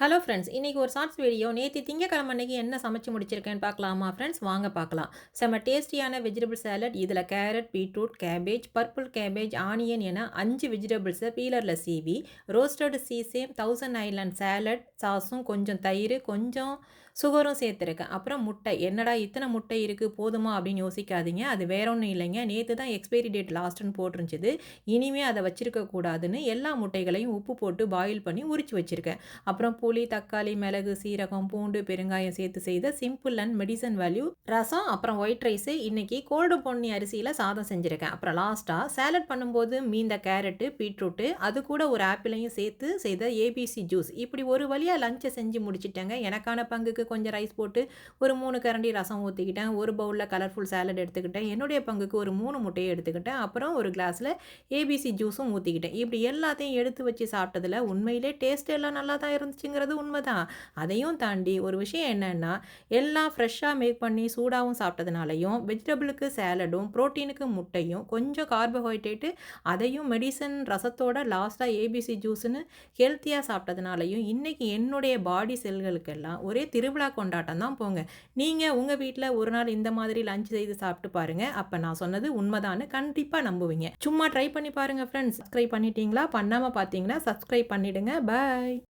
Hello friends. இன்னைக்கு ஒரு shorts video. நேத்து திங்கட்கிழமை அன்னைக்கு என்ன சமைச்சு முடிச்சிருக்கேன்னு பார்க்கலாமா ஃப்ரெண்ட்ஸ்? வாங்க பார்க்கலாம். செம்ம டேஸ்டியான வெஜிடபிள் சாலட். இதில carrot, beetroot, cabbage, purple cabbage, onion என 5 வெஜிடபிள்ஸை பீலரில் சீவி, roasted sesame, thousand island salad சாஸும், கொஞ்சம் தயிர், கொஞ்சம் சுகரும் சேர்த்துருக்கேன். அப்புறம் முட்டை. என்னடா இத்தனை முட்டை இருக்குது போதுமா அப்படின்னு யோசிக்காதீங்க. அது வேற ஒன்றும் இல்லைங்க. நேற்று தான் எக்ஸ்பைரி டேட் லாஸ்ட்டுன்னு போட்டிருந்துச்சு. இனிமே அதை வச்சிருக்க கூடாதுன்னு எல்லா முட்டைகளையும் உப்பு போட்டு பாயில் பண்ணி உரிச்சு வச்சிருக்கேன். அப்புறம் புளி, தக்காளி, மிளகு, சீரகம், பூண்டு, பெருங்காயம் சேர்த்து செய்த சிம்பிள் அண்ட் மெடிசன் வேல்யூ ரசம். அப்புறம் ஒயிட் ரைஸு. இன்னைக்கு கோல்டு பொன்னி அரிசியில் சாதம் செஞ்சுருக்கேன். அப்புறம் லாஸ்ட்டாக சேலட் பண்ணும்போது மீந்த கேரட்டு, பீட்ரூட்டு, அது கூட ஒரு ஆப்பிளையும் சேர்த்து செய்த ஏபிசி ஜூஸ். இப்படி ஒரு வழியாக லஞ்சை செஞ்சு முடிச்சிட்டேங்க. எனக்கான பங்குக்கு கொஞ்சம் ரைஸ் போட்டு ஒரு 3 கரண்டி ரசம் ஊற்றிக்கிட்டேன். ஒரு பவுலில் கலர்ஃபுல் சாலட் எடுத்துக்கிட்டேன். என்னுடைய பங்குக்கு ஒரு 3 முட்டையை எடுத்துக்கிட்டேன். அப்புறம் ஒரு கிளாஸில் ஏபிசி ஜூஸும் ஊற்றிக்கிட்டேன். இப்படி எல்லாத்தையும் எடுத்து வச்சு சாப்பிட்டதில் உண்மையிலே டேஸ்ட் எல்லாம் நல்லா தான் இருந்துச்சுங்கிறது உண்மைதான். அதையும் தாண்டி ஒரு விஷயம் என்னன்னா, எல்லாம் ஃப்ரெஷ்ஷாக மேக் பண்ணி சூடாகவும் சாப்பிட்டதுனாலையும், வெஜிடபிளுக்கு சேலடும், புரோட்டீனுக்கு முட்டையும், கொஞ்சம் கார்போஹைட்ரேட்டு, அதையும் மெடிசன் ரசத்தோட லாஸ்ட்டாக ஏபிசி ஜூஸ்னு ஹெல்த்தியாக சாப்பிட்டதுனாலையும், இன்னைக்கு என்னுடைய பாடி செல்களுக்கெல்லாம் ஒரே திருவிழா கொண்டாட்டம் தான் போங்க. நீங்கள் உங்கள் வீட்டில் ஒரு நாள் இந்த மாதிரி லஞ்ச் செய்து சாப்பிட்டு பாருங்கள். அப்போ நான் சொன்னது உண்மைதான்னு கண்டிப்பாக நம்புவீங்க. சும்மா ட்ரை பண்ணி பாருங்கள் ஃப்ரெண்ட்ஸ். சப்ஸ்கிரைப் பண்ணிட்டீங்களா? பண்ணாமல் பார்த்தீங்கன்னா சப்ஸ்கிரைப் பண்ணிடுங்க. பாய்.